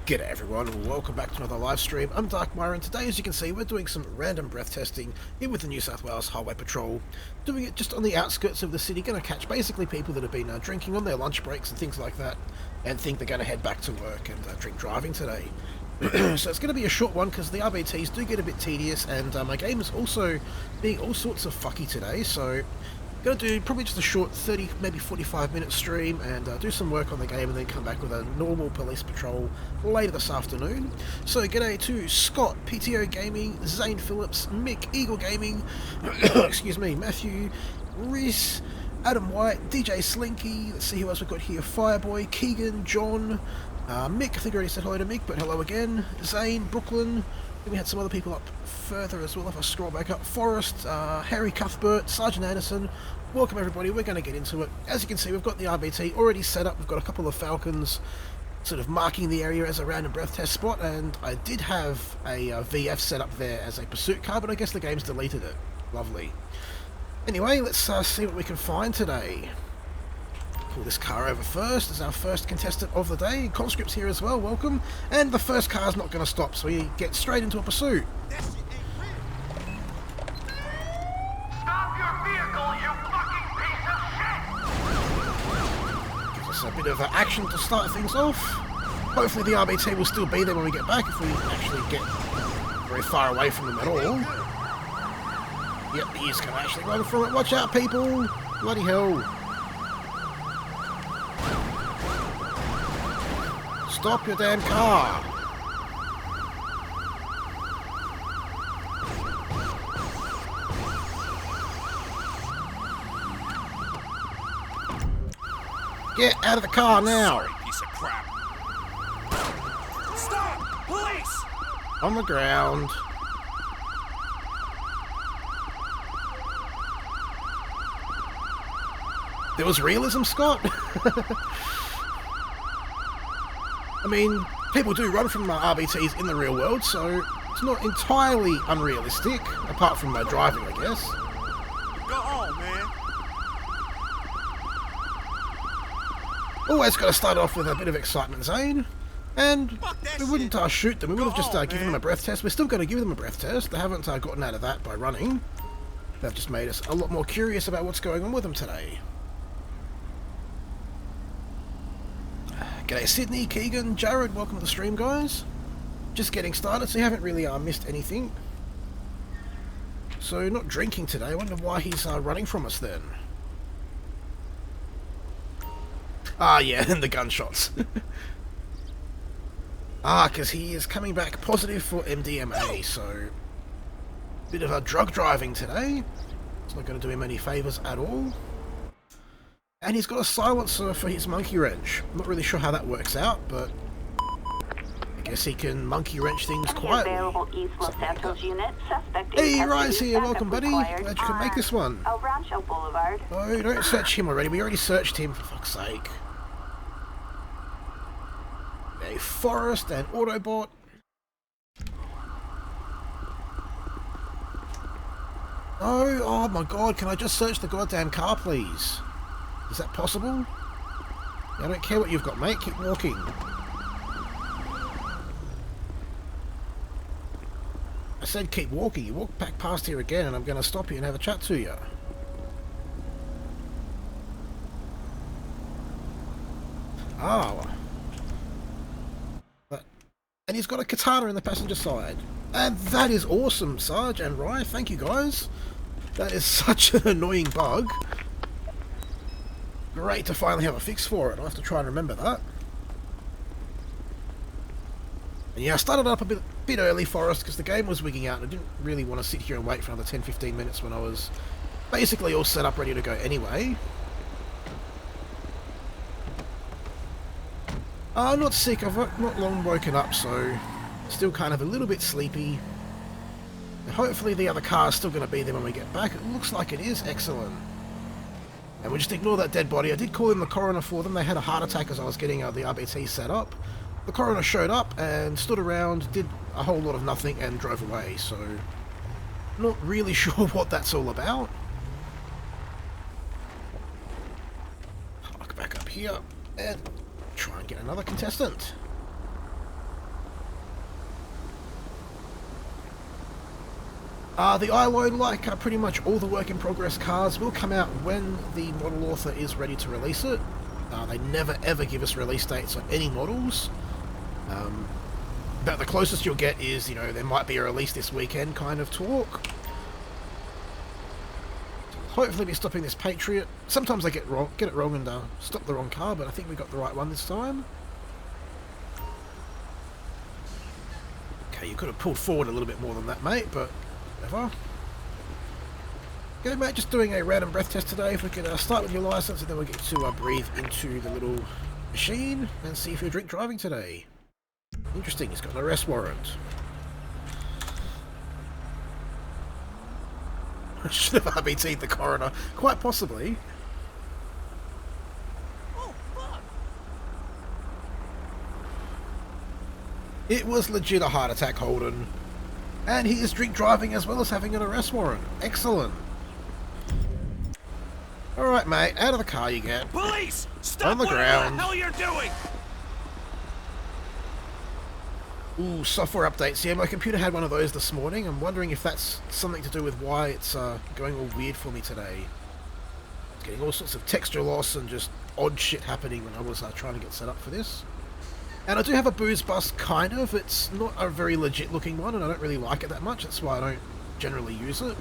G'day everyone, and welcome back to another live stream. I'm Darkmyre, and today, as you can see, we're doing some random breath testing here with the New South Wales Highway Patrol. Doing it just on the outskirts of the city, going to catch basically people that have been drinking on their lunch breaks and things like that, and think they're going to head back to work and drink driving today. So it's going to be a short one because the RBTs do get a bit tedious, and my game is also being all sorts of fucky today, so going to do probably just a short 30, maybe 45 minute stream and do some work on the game and then come back with a normal police patrol later this afternoon. So g'day to Scott, PTO Gaming, Zane Phillips, Mick, Eagle Gaming, excuse me, Matthew, Reese, Adam White, DJ Slinky, let's see who else we've got here, Fireboy, Keegan, John, Mick, I think I already said hello to Mick, but hello again, Zane, Brooklyn. We had some other people up further as well if I scroll back up. Forrest, Harry Cuthbert, Sergeant Anderson. Welcome everybody, we're going to get into it. As you can see, we've got the RBT already set up. We've got a couple of Falcons sort of marking the area as a random breath test spot, and I did have a VF set up there as a pursuit car, but I guess the game's deleted it. Lovely. Anyway, let's see what we can find today. Pull this car over first as our first contestant of the day. Conscript's here as well, welcome. And the first car's not going to stop, so we get straight into a pursuit. Stop your vehicle, you fucking piece of shit! Gives us a bit of action to start things off. Hopefully the RBT will still be there when we get back, if we actually get very far away from them at all. Yep, he is going to actually run from it. Watch out, people! Bloody hell. Stop your damn car! Get out of the car now! Sorry, piece of crap. Stop! Police! On the ground. There was realism, Scott? I mean, people do run from RBTs in the real world, so it's not entirely unrealistic, apart from driving, I guess. Go on, man. Always got to start off with a bit of excitement, Zane. And we wouldn't shoot them, we would have just given them a breath test. We're still going to give them a breath test. They haven't gotten out of that by running. They've just made us a lot more curious about what's going on with them today. G'day Sydney, Keegan, Jared, welcome to the stream, guys. Just getting started, so you haven't really missed anything. So, not drinking today. I wonder why he's running from us then. Ah, yeah, and the gunshots. Because he is coming back positive for MDMA, so... Bit of drug driving today. It's not going to do him any favours at all. And he's got a silencer for his monkey wrench. I'm not really sure how that works out, but I guess he can monkey wrench things quietly. Hey, Ryan's here. Welcome, buddy. Glad you could make this one. Oh, don't search him already. We already searched him, for fuck's sake. A Forest and Autobot. Oh my god, can I just search the goddamn car, please? Is that possible? I don't care what you've got, mate. Keep walking. I said keep walking. You walk back past here again and I'm going to stop you and have a chat to you. Oh. And he's got a katana in the passenger side. And that is awesome, Sarge and Rye. Thank you, guys. That is such an annoying bug. Great to finally have a fix for it. I'll have to try and remember that. And yeah, I started up a bit early, Forrest, because the game was wigging out and I didn't really want to sit here and wait for another 10-15 minutes when I was basically all set up ready to go anyway. I'm not sick, I've not long woken up, so still kind of a little bit sleepy. Hopefully the other car is still going to be there when we get back. It looks like it is. Excellent. And we'll just ignore that dead body. I did call in the coroner for them. They had a heart attack as I was getting the RBT set up. The coroner showed up and stood around, did a whole lot of nothing and drove away. So, not really sure what that's all about. Park back up here and try and get another contestant. The iLoad, like pretty much all the work-in-progress cars, will come out when the model author is ready to release it. They never ever give us release dates on any models. But the closest you'll get is, you know, there might be a release this weekend kind of talk. Hopefully be stopping this Patriot. Sometimes I get it wrong and stop the wrong car, but I think we got the right one this time. Okay, you could have pulled forward a little bit more than that, mate, but whatever. Okay, mate, just doing a random breath test today. If we can start with your license, and then we'll get to breathe into the little machine and see if you're drink driving today. Interesting, he's got an arrest warrant. I should have RBT'd the coroner. Quite possibly. Oh, fuck. It was legit a heart attack, Holden. And he is drink driving as well as having an arrest warrant. Excellent. Alright, mate, out of the car you get. Police! Stop on the ground. What the hell you're doing? Ooh, software updates. Yeah, my computer had one of those this morning. I'm wondering if that's something to do with why it's going all weird for me today. It's getting all sorts of texture loss and just odd shit happening when I was trying to get set up for this. And I do have a booze bus, kind of. It's not a very legit looking one, and I don't really like it that much. That's why I don't generally use it.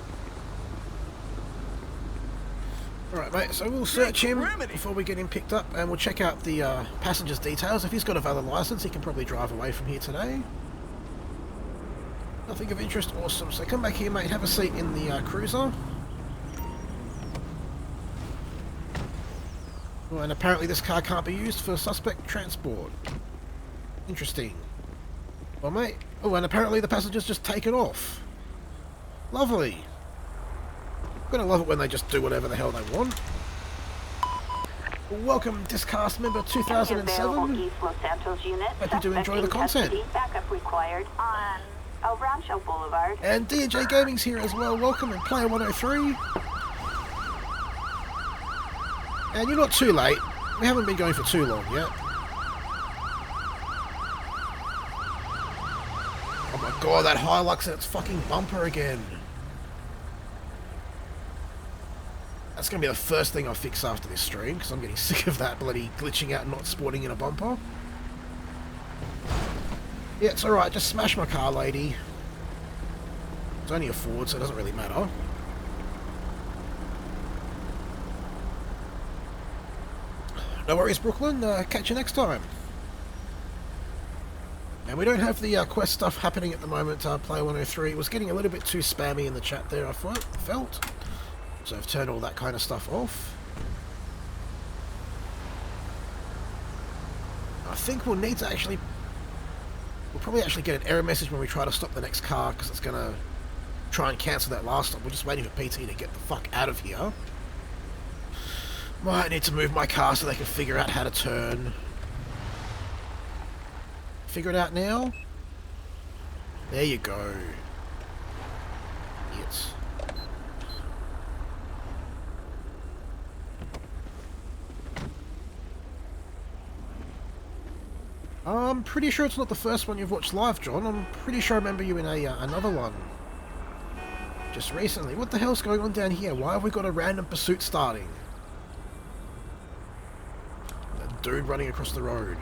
Alright, mate, so we'll search him before we get him picked up, and we'll check out the passenger's details. If he's got a valid license, he can probably drive away from here today. Nothing of interest, awesome. So come back here, mate, have a seat in the cruiser. Oh, and apparently this car can't be used for suspect transport. Interesting. Well, mate, oh, and apparently the passenger's just taken off. Lovely. I'm gonna love it when they just do whatever the hell they want. Welcome, Discast member 2007. East Los Santos unit. Hope you do enjoy the content. Backup required on El Rancho Boulevard. And D&J Gaming's here as well. Welcome, and Player 103. And you're not too late. We haven't been going for too long yet. Oh my god, that Hilux and its fucking bumper again. That's going to be the first thing I fix after this stream, because I'm getting sick of that bloody glitching out and not sporting in a bumper. Yeah, it's alright, just smash my car, lady. It's only a Ford, so it doesn't really matter. No worries, Brooklyn. Catch you next time. And we don't have the quest stuff happening at the moment, Player 103. It was getting a little bit too spammy in the chat there, I felt. So I've turned all that kind of stuff off. I think we'll need to actually... We'll probably actually get an error message when we try to stop the next car, because it's going to try and cancel that last stop. We're just waiting for PT to get the fuck out of here. Might need to move my car so they can figure out how to turn. Figure it out now? There you go. Yes. I'm pretty sure it's not the first one you've watched live, John. I'm pretty sure I remember you in another one. Just recently. What the hell's going on down here? Why have we got a random pursuit starting? That dude running across the road.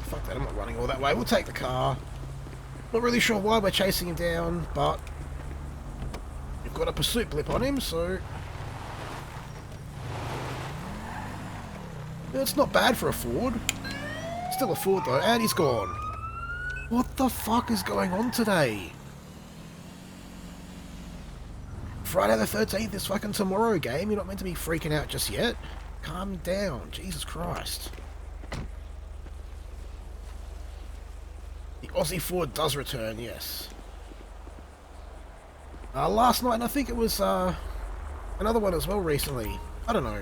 Fuck that, I'm not running all that way. We'll take the car. Not really sure why we're chasing him down, but... we've got a pursuit blip on him, so... it's not bad for a Ford. Still a Ford though, and he's gone. What the fuck is going on today? Friday the 13th is fucking tomorrow, game. You're not meant to be freaking out just yet. Calm down, Jesus Christ. The Aussie Ford does return, yes. Last night, and I think it was another one as well recently. I don't know.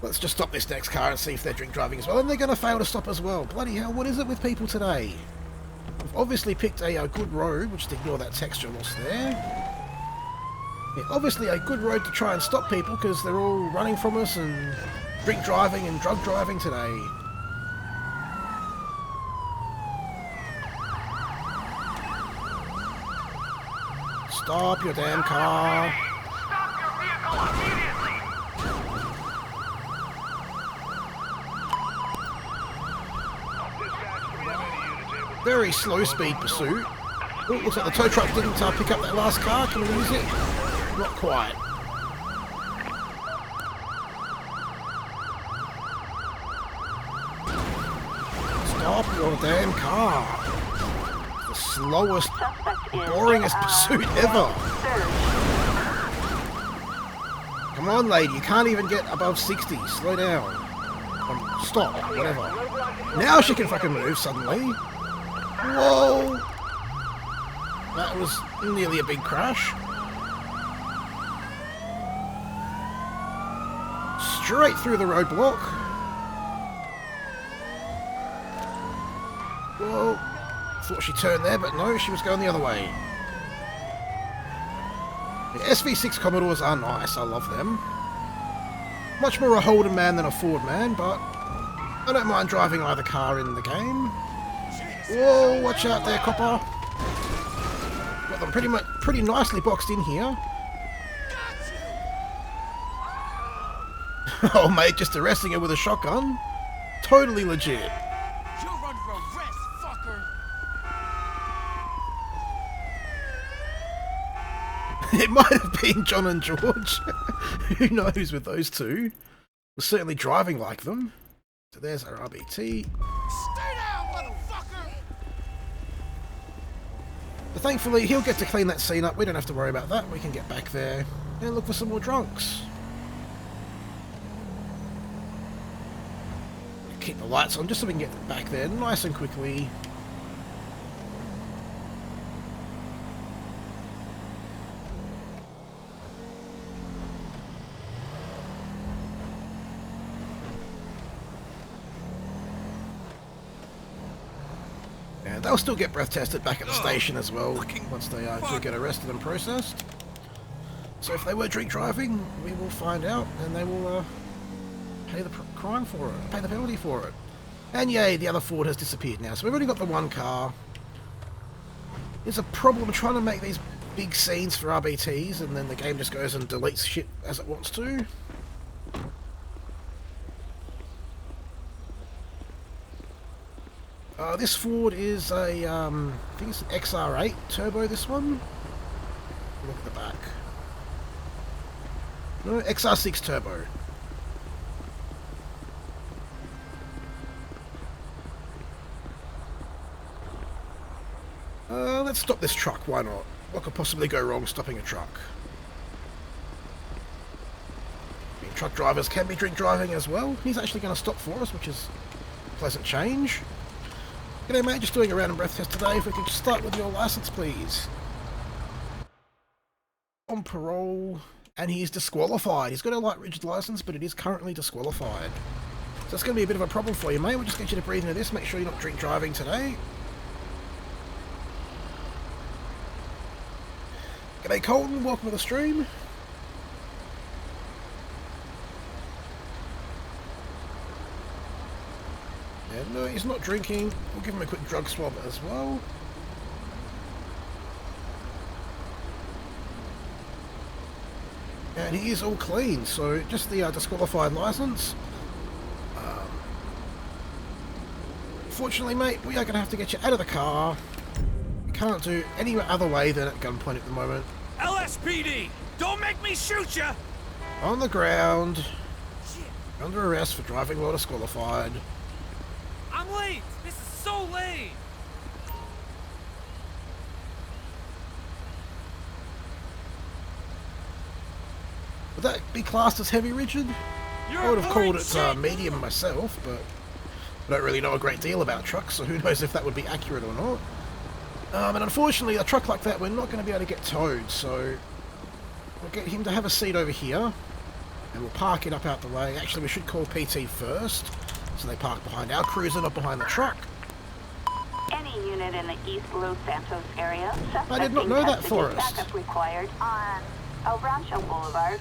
Let's just stop this next car and see if they're drink driving as well. And they're going to fail to stop as well. Bloody hell, what is it with people today? We've obviously picked a good road, which to ignore that texture loss there. Yeah, obviously a good road to try and stop people because they're all running from us and drink driving and drug driving today. Stop your damn car. Stop your vehicle immediately! Very slow speed pursuit. Oh, looks like the tow truck didn't pick up that last car. Can we use it? Not quite. Stop your damn car. The slowest, boringest pursuit ever. Come on, lady. You can't even get above 60. Slow down. Stop. Whatever. Now she can fucking move suddenly. Whoa. That was nearly a big crash. Straight through the roadblock. Whoa. Thought she turned there, but no, she was going the other way. The SV6 Commodores are nice, I love them. Much more a Holden man than a Ford man, but I don't mind driving either car in the game. Whoa, watch out there, copper. Got them pretty nicely boxed in here. Oh mate, just arresting her with a shotgun? Totally legit. You're under arrest, fucker. It might have been John and George. Who knows with those two? We're certainly driving like them. So there's our RBT. Stay down, motherfucker. But thankfully, he'll get to clean that scene up. We don't have to worry about that. We can get back there and look for some more drunks. Keep the lights on just so we can get back there nice and quickly. And they'll still get breath tested back at the station as well once they do get arrested and processed. So if they were drink driving, we will find out and they will pay the crime for it, pay the penalty for it. And yay, the other Ford has disappeared now. So we've only got the one car. There's a problem trying to make these big scenes for RBTs and then the game just goes and deletes shit as it wants to. This Ford is a, I think it's an XR8 turbo, this one. Look at the back. No, XR6 turbo. Let's stop this truck, why not? What could possibly go wrong stopping a truck? I mean, truck drivers can be drink driving as well. He's actually going to stop for us, which is a pleasant change. G'day mate, just doing a random breath test today. If we could just start with your license, please. On parole, and he is disqualified. He's got a light rigid license, but it is currently disqualified. So that's going to be a bit of a problem for you, mate. We'll just get you to breathe into this. Make sure you're not drink driving today. G'day Colton, welcome to the stream. And no, he's not drinking. We'll give him a quick drug swab as well. And he is all clean, so just the disqualified license. Fortunately, mate, we are going to have to get you out of the car. We can't do any other way than at gunpoint at the moment. LSPD, don't make me shoot ya. On the ground. Under arrest for driving while disqualified. I'm late. This is so late. Would that be classed as heavy rigid? I would have called it medium myself, but I don't really know a great deal about trucks, so who knows if that would be accurate or not. And unfortunately, a truck like that, we're not going to be able to get towed, so we'll get him to have a seat over here, and we'll park it up out the way. Actually, we should call PT first, so they park behind our cruiser, not behind the truck. Any unit in the East Los Santos area. I did not know that, Forrest. Backup required on El Rancho Boulevard.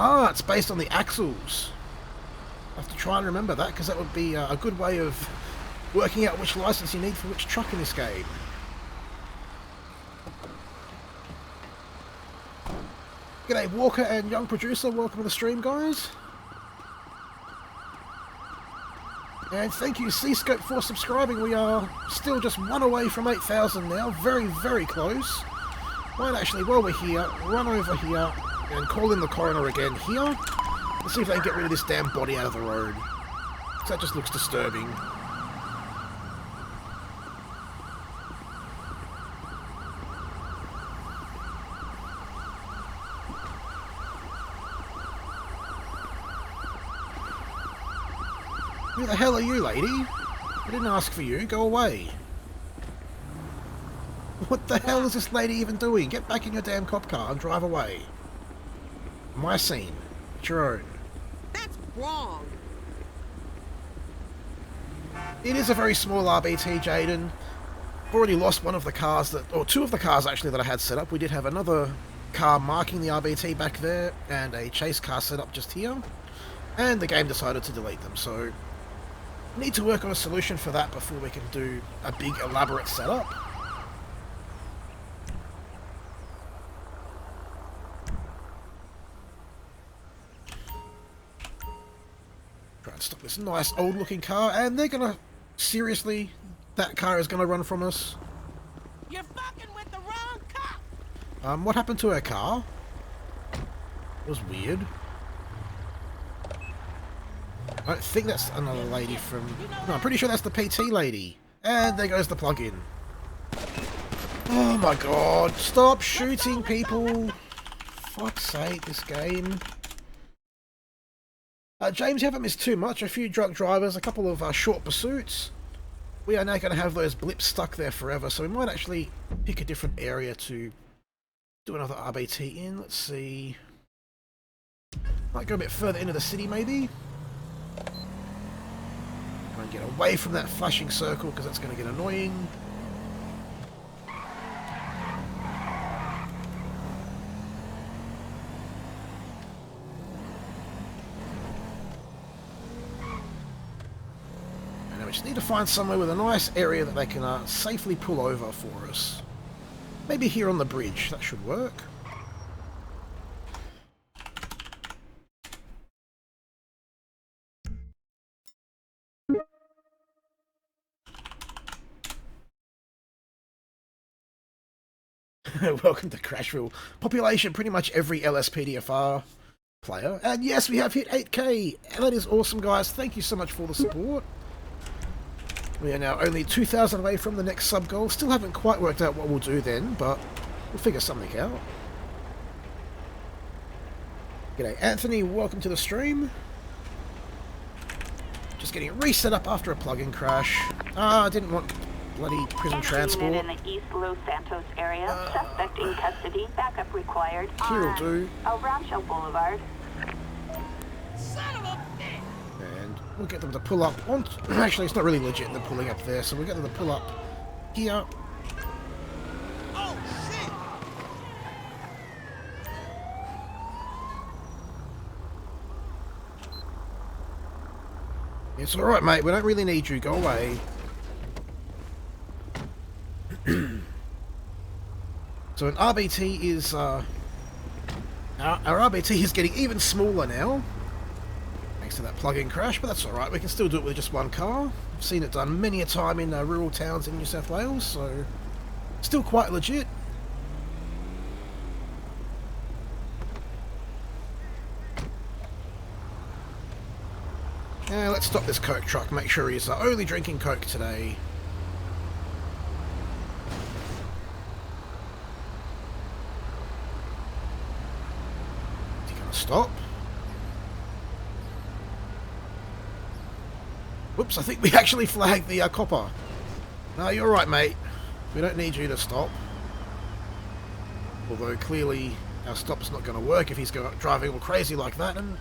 Ah, it's based on the axles. I have to try and remember that, because that would be a good way of working out which license you need for which truck in this game. G'day Walker and Young Producer, welcome to the stream guys. And thank you Seascope for subscribing. We are still just one away from 8,000 now, very, very close. Might actually, while we're here, run over here and call in the coroner again here. Let's see if they can get rid of this damn body out of the road. So that just looks disturbing. Who the hell are you, lady? I didn't ask for you. Go away. What the hell is this lady even doing? Get back in your damn cop car and drive away. My scene. It's your own. That's wrong. It is a very small RBT, Jaden. Already lost one of the cars that, or two of the cars actually that I had set up. We did have another car marking the RBT back there and a chase car set up just here. And the game decided to delete them, so need to work on a solution for that before we can do a big elaborate setup. Try and stop this nice old looking car, and they're gonna, seriously, that car is gonna run from us. You're fucking with the wrong cop. What happened to her car? It was weird. I don't think that's another lady from... No, I'm pretty sure that's the PT lady. And there goes the plug-in. Oh my god, stop shooting people. Fuck's sake, this game. James, you haven't missed too much. A few drunk drivers, a couple of short pursuits. We are now going to have those blips stuck there forever, so we might actually pick a different area to do another RBT in. Let's see. Might go a bit further into the city, maybe. Try and get away from that flashing circle, because that's going to get annoying. And we just need to find somewhere with a nice area that they can safely pull over for us. Maybe here on the bridge, that should work. Welcome to Crashville. Population pretty much every LSPDFR player. And yes, we have hit 8k. And that is awesome, guys. Thank you so much for the support. We are now only 2,000 away from the next sub goal. Still haven't quite worked out what we'll do then, but we'll figure something out. G'day, Anthony. Welcome to the stream. Just getting reset up after a plug-in crash. I didn't want bloody prison transport. In the East Los Santos area, suspect in custody, backup required. Here'll do. El Rancho Boulevard. Son of a bitch. And we'll get them to pull up on... Actually, it's not really legit, they're pulling up there, so we'll get them to pull up here. Oh, shit. It's alright, mate, we don't really need you, go away. So an RBT is, our RBT is getting even smaller now, thanks to that plug-in crash, but that's alright, we can still do it with just one car. I've seen it done many a time in rural towns in New South Wales, so still quite legit. Now let's stop this Coke truck, make sure he's only drinking Coke today. Stop. Whoops, I think we actually flagged the copper. No, you're right, mate. We don't need you to stop. Although, clearly, our stop's not going to work if he's driving all crazy like that. And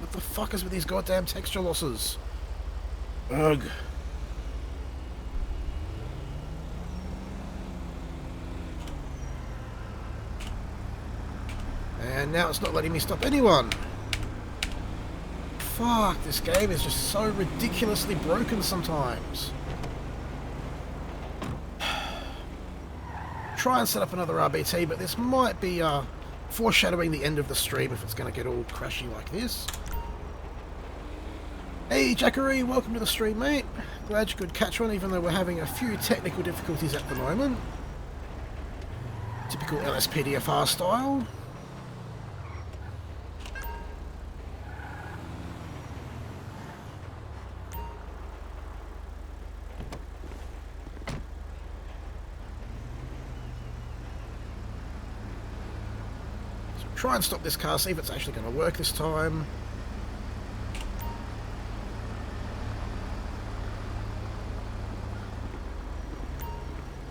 what the fuck is with these goddamn texture losses? Ugh. And now it's not letting me stop anyone. Fuck, this game is just so ridiculously broken sometimes. Try and set up another RBT, but this might be foreshadowing the end of the stream if it's going to get all crashy like this. Hey Jackery, welcome to the stream, mate. Glad you could catch one, even though we're having a few technical difficulties at the moment. Typical LSPDFR style. So try and stop this car, see if it's actually going to work this time.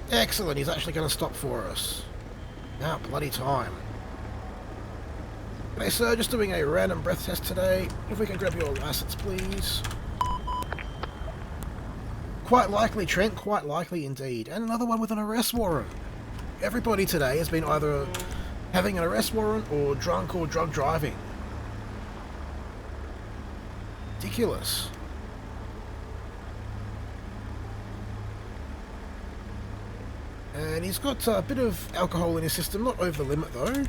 Excellent, he's actually going to stop for us. Now, bloody time. Hey sir, just doing a random breath test today. If we can grab your license, please. Quite likely, Trent, quite likely indeed. And another one with an arrest warrant. Everybody today has been either having an arrest warrant or drunk or drug driving. Ridiculous. And he's got a bit of alcohol in his system, not over the limit though.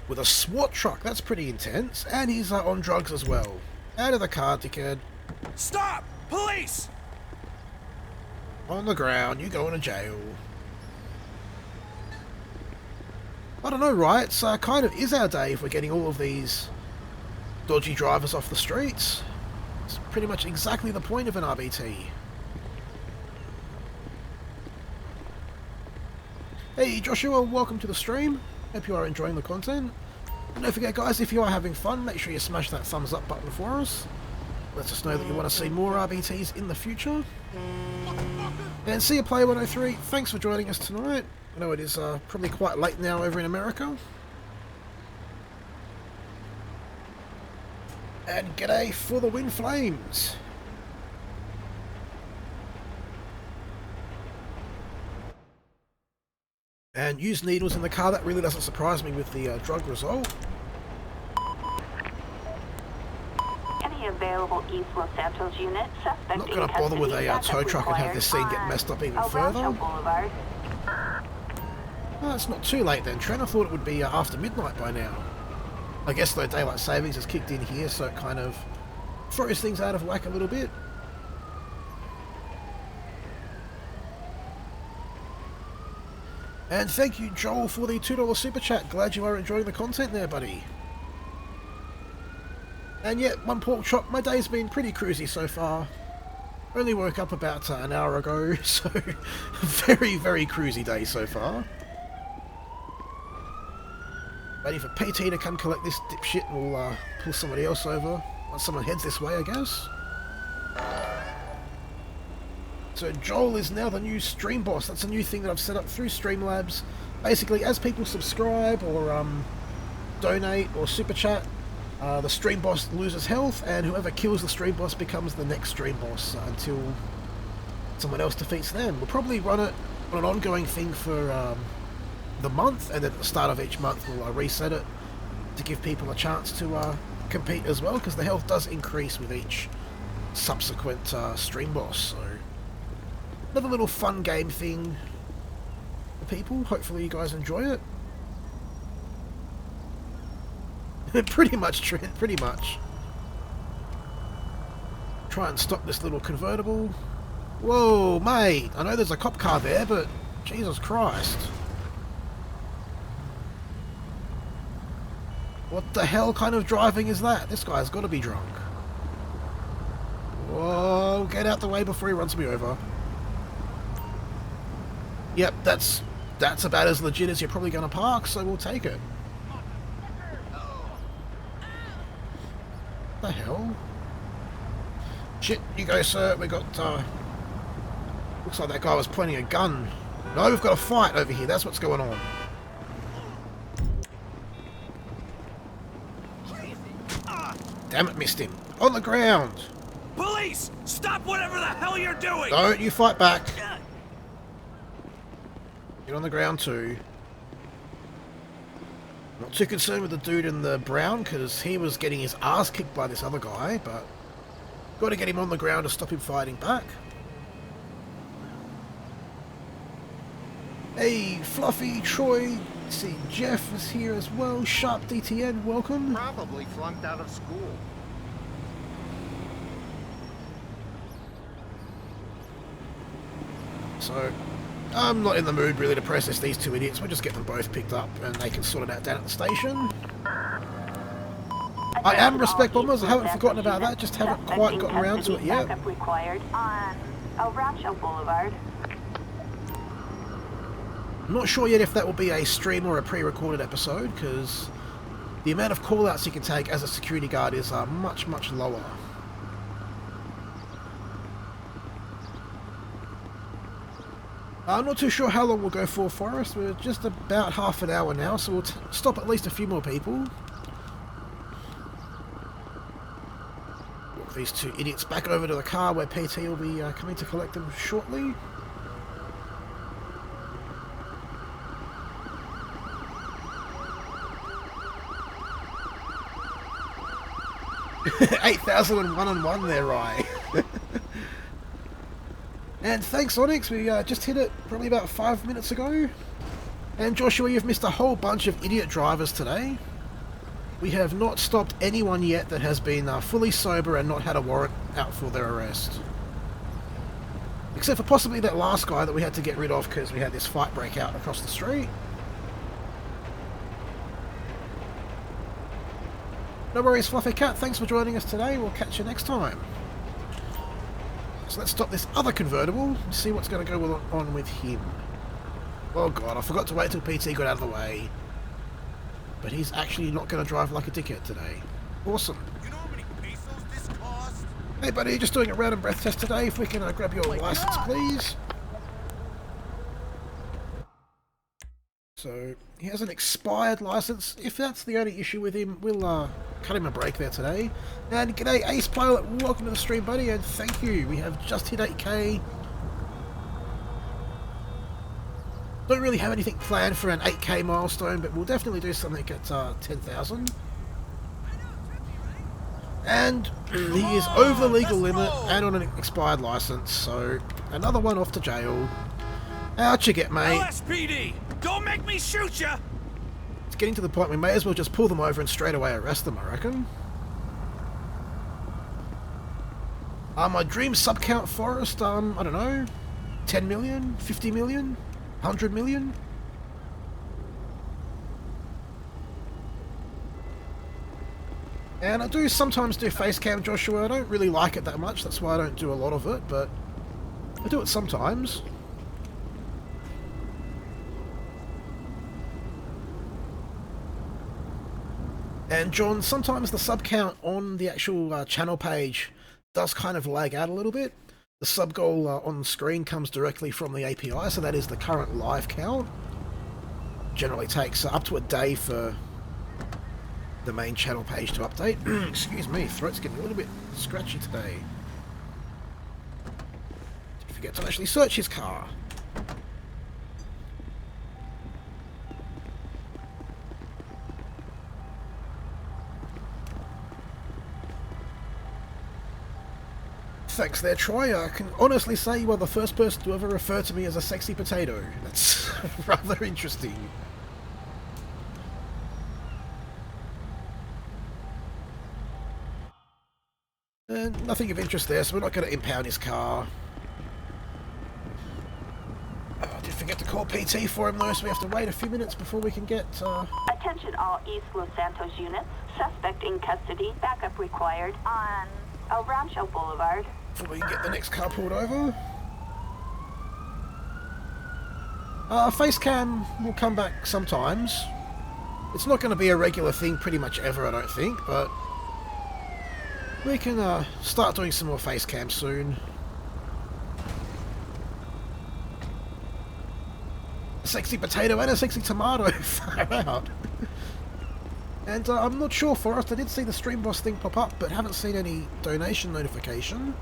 With a SWAT truck, that's pretty intense. And he's on drugs as well. Out of the car, dickhead. Stop! Police! On the ground, you going to jail. I don't know, right? It's kind of is our day if we're getting all of these dodgy drivers off the streets. It's pretty much exactly the point of an RBT. Hey Joshua, welcome to the stream. Hope you are enjoying the content. And don't forget guys, if you are having fun, make sure you smash that thumbs up button for us. Lets us know that you want to see more RBTs in the future. And see you Player 103, thanks for joining us tonight. I know it is probably quite late now over in America. And g'day for the Wind Flames. And use needles in the car, that really doesn't surprise me with the drug result. Any available East Los Santos unit, suspect I'm not going to bother with a tow truck and have this scene get messed up even further. Well, it's not too late then, Trent. I thought it would be after midnight by now. I guess though daylight savings has kicked in here, so it kind of throws things out of whack a little bit. And thank you Joel for the $2 super chat. Glad you are enjoying the content there, buddy. And yet, one pork chop, my day's been pretty cruisy so far. Only woke up about an hour ago, so very, very cruisy day so far. Waiting for PT to come collect this dipshit and we'll pull somebody else over once someone heads this way, I guess. So Joel is now the new stream boss. That's a new thing that I've set up through Streamlabs. Basically, as people subscribe or donate or super chat, the stream boss loses health, and whoever kills the stream boss becomes the next stream boss until someone else defeats them. We'll probably run it on an ongoing thing for the month, and then at the start of each month we'll reset it to give people a chance to compete as well, because the health does increase with each subsequent stream boss. So another little fun game thing for people. Hopefully you guys enjoy it. Pretty much, Trent, pretty much. Try and stop this little convertible. Whoa, mate, I know there's a cop car there, but Jesus Christ. What the hell kind of driving is that? This guy's got to be drunk. Whoa, get out the way before he runs me over. Yep, that's about as legit as you're probably going to park, so we'll take it. What the hell? Shit, you go sir, we got, looks like that guy was pointing a gun. No, we've got a fight over here, that's what's going on. Damn it, missed him. On the ground! Police! Stop whatever the hell you're doing! Don't you fight back. Get on the ground too. Not too concerned with the dude in the brown, because he was getting his ass kicked by this other guy, but got to get him on the ground to stop him fighting back. Hey, Fluffy, Troy, see Jeff is here as well. Sharp DTN, welcome. Probably flunked out of school. So, I'm not in the mood really to process these two idiots. We'll just get them both picked up and they can sort it out down at the station. I am Respect Bombers, I haven't forgotten about that, just haven't quite gotten around to it yet. Backup required on El Rancho Boulevard. I'm not sure yet if that will be a stream or a pre-recorded episode, because the amount of call-outs you can take as a security guard is much, much lower. I'm not too sure how long we'll go for us. We're just about half an hour now, so we'll stop at least a few more people. Walk these two idiots back over to the car where PT will be coming to collect them shortly. $8,001 there, Rye. And thanks, Onyx. We just hit it probably about 5 minutes ago. And Joshua, you've missed a whole bunch of idiot drivers today. We have not stopped anyone yet that has been fully sober and not had a warrant out for their arrest. Except for possibly that last guy that we had to get rid of because we had this fight break out across the street. No worries, Fluffy Cat. Thanks for joining us today. We'll catch you next time. So let's stop this other convertible and see what's going to go on with him. Oh god, I forgot to wait till PT got out of the way. But he's actually not going to drive like a dickhead today. Awesome. You know how many pesos this cost? Hey buddy, just doing a random breath test today. If we can grab your license, please. So, he has an expired license. If that's the only issue with him, we'll cut him a break there today. And g'day Ace Pilot, welcome to the stream buddy, and thank you. We have just hit 8k. Don't really have anything planned for an 8k milestone, but we'll definitely do something at 10,000. And he is over the legal limit and on an expired license, so another one off to jail. Out you get, mate. LSPD! Don't make me shoot ya! It's getting to the point we may as well just pull them over and straight away arrest them, I reckon. My dream sub count forest, I don't know, 10 million, 50 million, 100 million? And I do sometimes do face cam, Joshua. I don't really like it that much, that's why I don't do a lot of it, but I do it sometimes. And John, sometimes the sub count on the actual channel page does kind of lag out a little bit. The sub goal on screen comes directly from the API, so that is the current live count. Generally takes up to a day for the main channel page to update. Excuse me, throat's getting a little bit scratchy today. Did forget to actually search his car. Thanks there, Troy. I can honestly say you are the first person to ever refer to me as a sexy potato. That's rather interesting. And nothing of interest there, so we're not going to impound his car. Oh, I did forget to call PT for him though, so we have to wait a few minutes before we can get... Attention all East Los Santos units. Suspect in custody. Backup required on El Rancho Boulevard. Before we can get the next car pulled over. Face cam will come back sometimes. It's not going to be a regular thing pretty much ever, I don't think, but we can start doing some more face cam soon. A sexy potato and a sexy tomato. Far out. And I'm not sure, Forrest, I did see the Stream Boss thing pop up, but haven't seen any donation notification.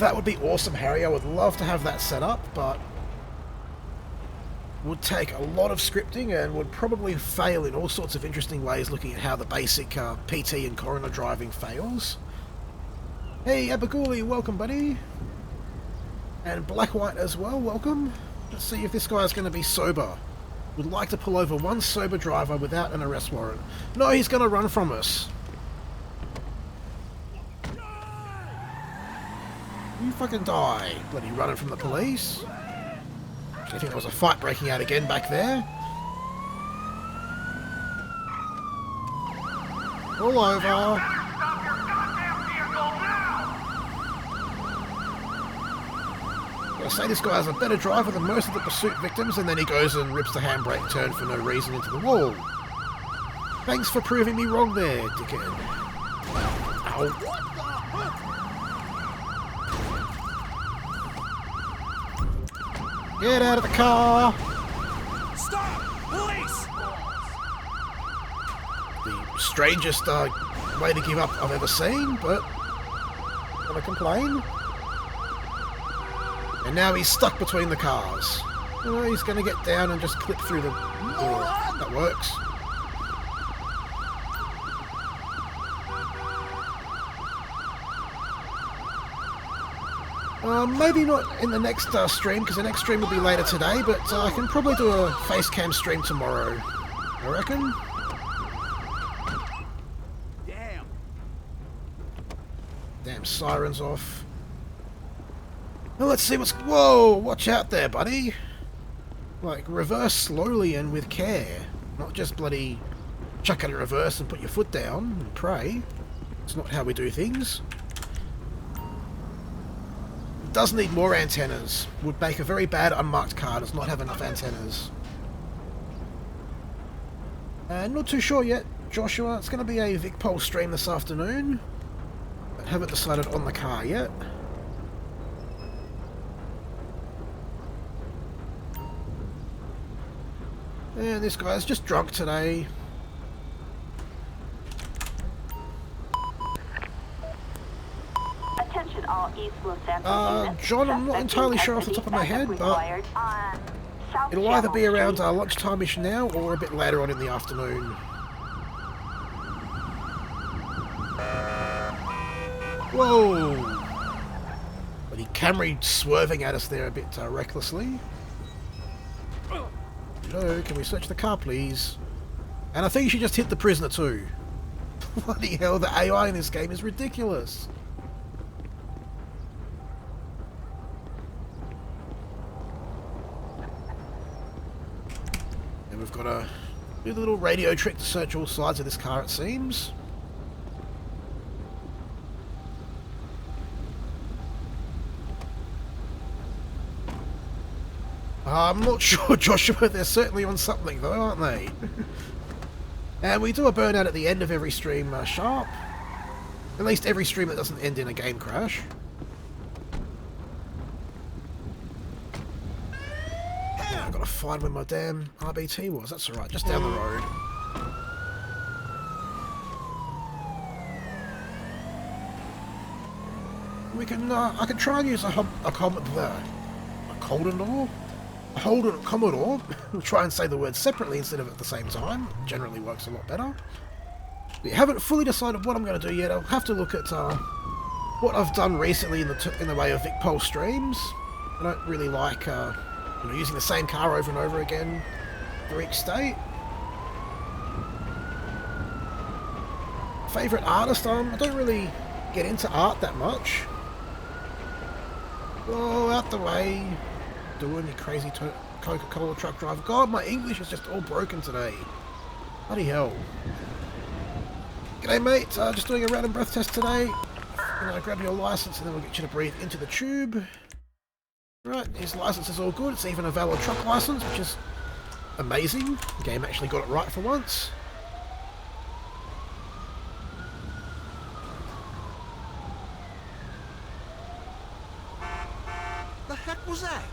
That would be awesome, Harry. I would love to have that set up, but would take a lot of scripting and would probably fail in all sorts of interesting ways, looking at how the basic PT and coroner driving fails. Hey Abaguli, welcome buddy. And Black White as well, welcome. Let's see if this guy's going to be sober. Would like to pull over one sober driver without an arrest warrant. No, he's going to run from us. You fucking die. Bloody running from the police. I think there was a fight breaking out again back there. All over. Stop your goddamn vehicle now! I say this guy is a better driver than most of the pursuit victims, and then he goes and rips the handbrake turn for no reason into the wall. Thanks for proving me wrong there, dickhead. Ow. Get out of the car! Stop! Police! The strangest way to give up I've ever seen, but I'm gonna complain. And now he's stuck between the cars. Oh, he's gonna get down and just clip through the door. That works. Maybe not in the next stream, because the next stream will be later today, but I can probably do a face cam stream tomorrow, I reckon. Damn sirens off. Well, let's see what's... Whoa! Watch out there, buddy! Like, reverse slowly and with care. Not just bloody chuck it in reverse and put your foot down and pray. It's not how we do things. Does need more antennas. Would make a very bad unmarked car. Does not have enough antennas. Not too sure yet, Joshua. It's going to be a VicPol stream this afternoon. But haven't decided on the car yet. And this guy's just drunk today. Attention all East Los Santos units. John, I'm not entirely sure off the top of my head, but it'll either be around lunchtime-ish now or a bit later on in the afternoon. Whoa! But he Camry swerving at us there a bit recklessly. Hello, can we search the car, please? And I think you should just hit the prisoner too. Bloody hell, the AI in this game is ridiculous. And we've got to do the little radio trick to search all sides of this car, it seems. I'm not sure, Joshua. They're certainly on something, though, aren't they? And we do a burnout at the end of every stream sharp. At least every stream that doesn't end in a game crash. I've got to find where my damn RBT was. That's alright, just down the road. We can, I can try and use a Commodore. We'll try and say the words separately instead of at the same time. Generally works a lot better. We haven't fully decided what I'm going to do yet. I'll have to look at what I've done recently in the way of VicPol streams. I don't really like using the same car over and over again for each state. Favourite artist? I don't really get into art that much. Oh, out the way. Doing your crazy Coca-Cola truck driver. God, my English is just all broken today. Bloody hell. G'day, mate. Just doing a random breath test today. Gonna grab your license and then we'll get you to breathe into the tube. Right, his license is all good. It's even a valid truck license, which is amazing. The game actually got it right for once. The heck was that?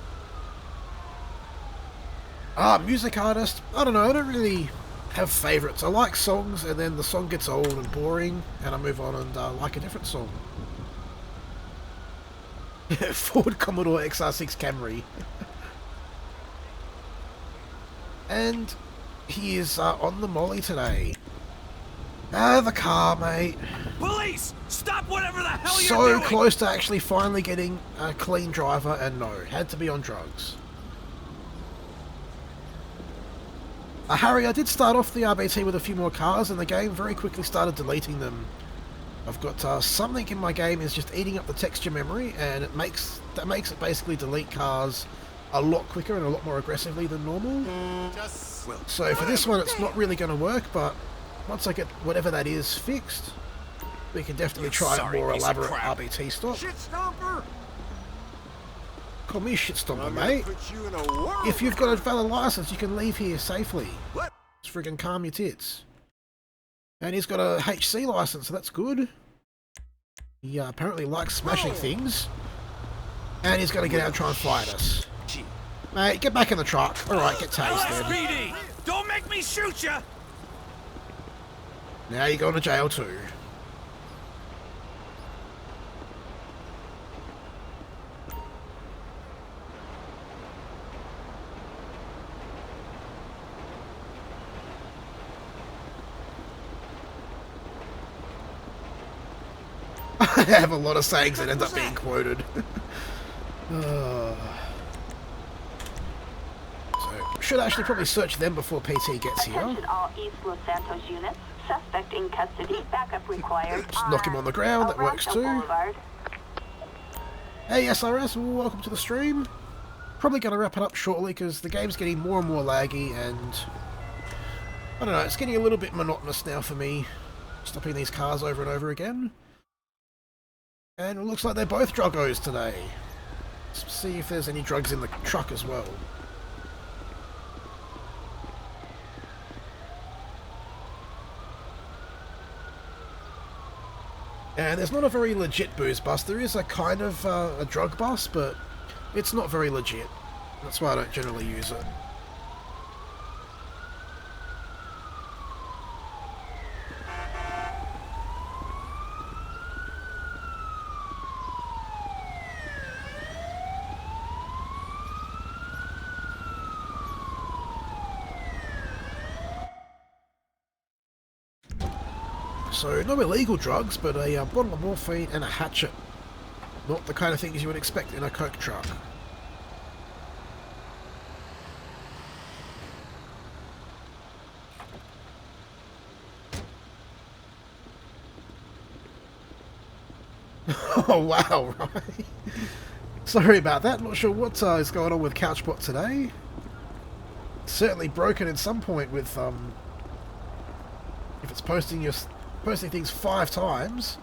Music artist. I don't know, I don't really have favourites. I like songs and then the song gets old and boring and I move on and like a different song. Ford Commodore XR6 Camry. And he is on the molly today. Ah, the car, mate. Police! Stop whatever the hell you're So doing! close to actually finally getting a clean driver, and no, had to be on drugs. Harry, I did start off the RBT with a few more cars, and the game very quickly started deleting them. I've got something in my game is just eating up the texture memory, and that makes it basically delete cars a lot quicker and a lot more aggressively than normal. So for this one, it's not really going to work, but once I get whatever that is fixed, we can definitely try a more elaborate RBT stop. Shit stomper! Call me a shit stomper, mate. If you've got a valid license, you can leave here safely. Just friggin' calm your tits. And he's got a HC license, so that's good. He apparently likes smashing things. And he's going to get out and try and fight us. Mate, get back in the truck. Alright, get tased then. LSPD! Don't make me shoot ya! Now you're going to jail too. I have a lot of sayings that end up being quoted. So, should actually probably search them before PT gets here. Attention all East Los Santos units. Suspect in custody. Backup required. Just knock him on the ground, that works Rancho too. Boulevard. Hey SRS, welcome to the stream. Probably going to wrap it up shortly because the game's getting more and more laggy, and I don't know, it's getting a little bit monotonous now for me, stopping these cars over and over again. And it looks like they're both druggos today. Let's see if there's any drugs in the truck as well. And there's not a very legit booze bus. There is a kind of a drug bus, but it's not very legit. That's why I don't generally use it. So, no illegal drugs, but a bottle of morphine and a hatchet. Not the kind of things you would expect in a coke truck. Oh, wow, right. Sorry about that. Not sure what is going on with CouchBot today. Certainly broken at some point with, if it's posting things 5 times.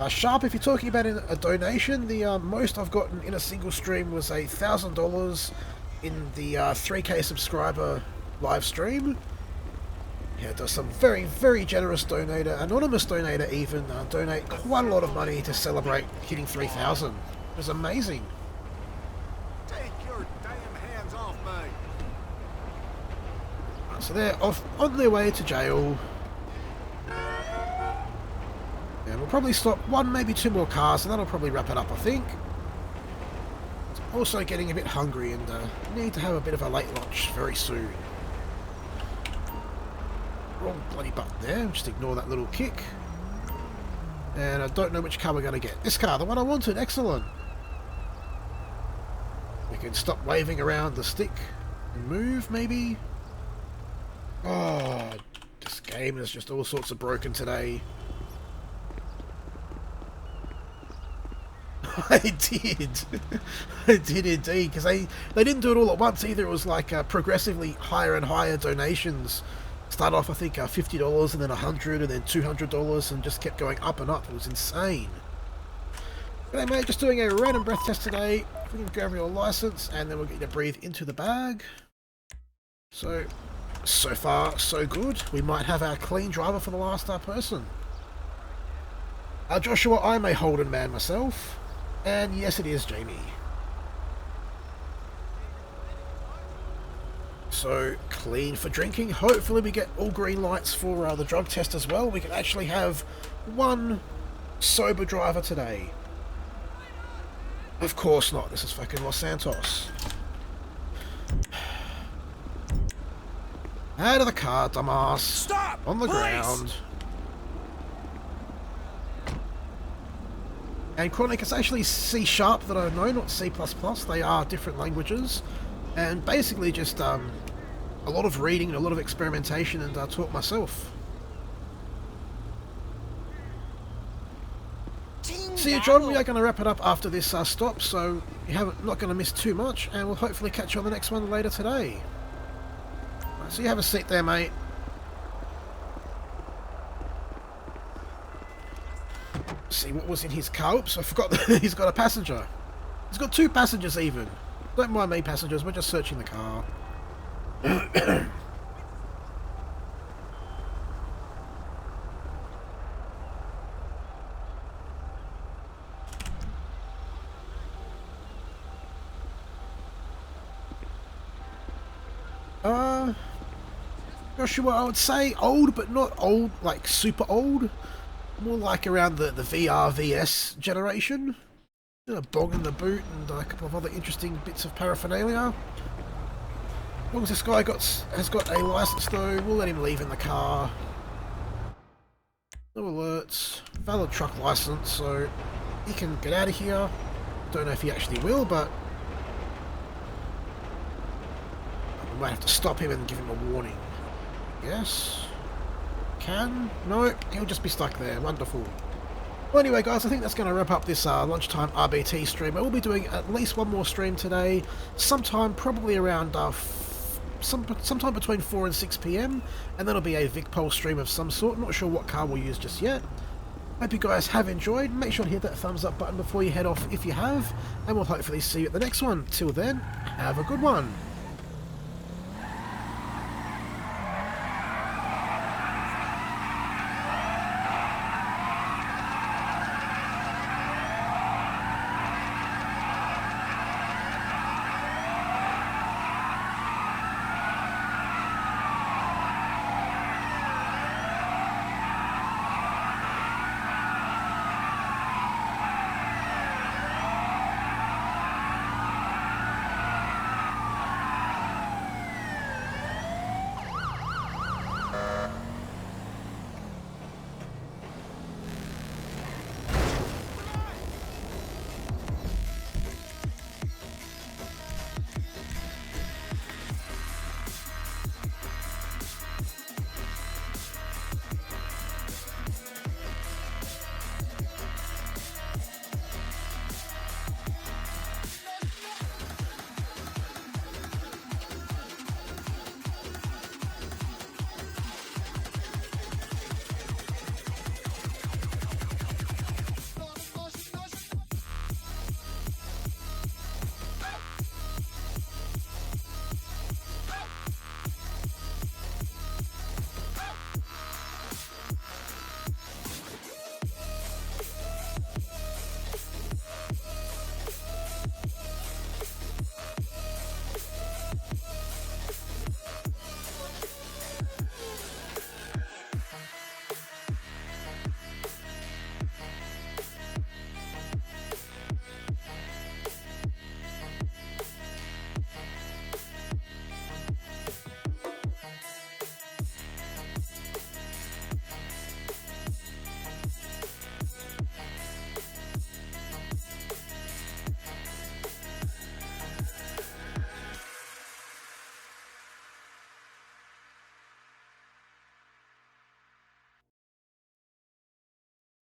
Sharp, if you're talking about a donation, the most I've gotten in a single stream was $1,000 in the 3K subscriber live stream. Yeah, it does some very, very generous donator, anonymous donator even, donate quite a lot of money to celebrate hitting 3,000. It was amazing. Take your damn hands off me! So they're off on their way to jail. And we'll probably stop 1, maybe 2 more cars, and that'll probably wrap it up, I think. Also getting a bit hungry and need to have a bit of a late lunch very soon. Wrong bloody button there, just ignore that little kick. And I don't know which car we're going to get. This car, the one I wanted, excellent. We can stop waving around the stick and move, maybe. Oh, this game is just all sorts of broken today. I did. I did indeed, because they didn't do it all at once either. It was like progressively higher and higher donations. Started off, I think, $50 and then $100 and then $200 and just kept going up and up. It was insane. G'day mate, just doing a random breath test today. We can grab your license and then we'll get you to breathe into the bag. So far, so good. We might have our clean driver for the last person. Joshua, I'm a Holden man myself. And yes, it is Jamie. So, clean for drinking. Hopefully we get all green lights for the drug test as well. We can actually have 1 sober driver today. Of course not. This is fucking Los Santos. Out of the car, dumbass. Stop! On the Police! ground. And Chronic, it's actually C# that I know, not C++. They are different languages. And basically just a lot of reading and a lot of experimentation, and taught myself. So yeah, John, we are going to wrap it up after this stop, so you're not going to miss too much, and we'll hopefully catch you on the next one later today. Right, so you have a seat there, mate. See what was in his car. Oops, I forgot that he's got a passenger. He's got 2 passengers even. Don't mind me, passengers, we're just searching the car. Not sure what I would say. Old, but not old, like super old. More like around the VR VS generation. A bog in the boot and a couple of other interesting bits of paraphernalia. As long as this guy has got a license though, we'll let him leave in the car. No alerts. Valid truck license, so he can get out of here. Don't know if he actually will, but we might have to stop him and give him a warning. Yes. Can? No, he'll just be stuck there. Wonderful. Well, anyway, guys, I think that's going to wrap up this lunchtime RBT stream. I will be doing at least one more stream today, sometime probably around sometime between 4 and 6 PM, and that'll be a VicPol stream of some sort. Not sure what car we'll use just yet. Hope you guys have enjoyed. Make sure to hit that thumbs up button before you head off if you have, and we'll hopefully see you at the next one. Till then, have a good one.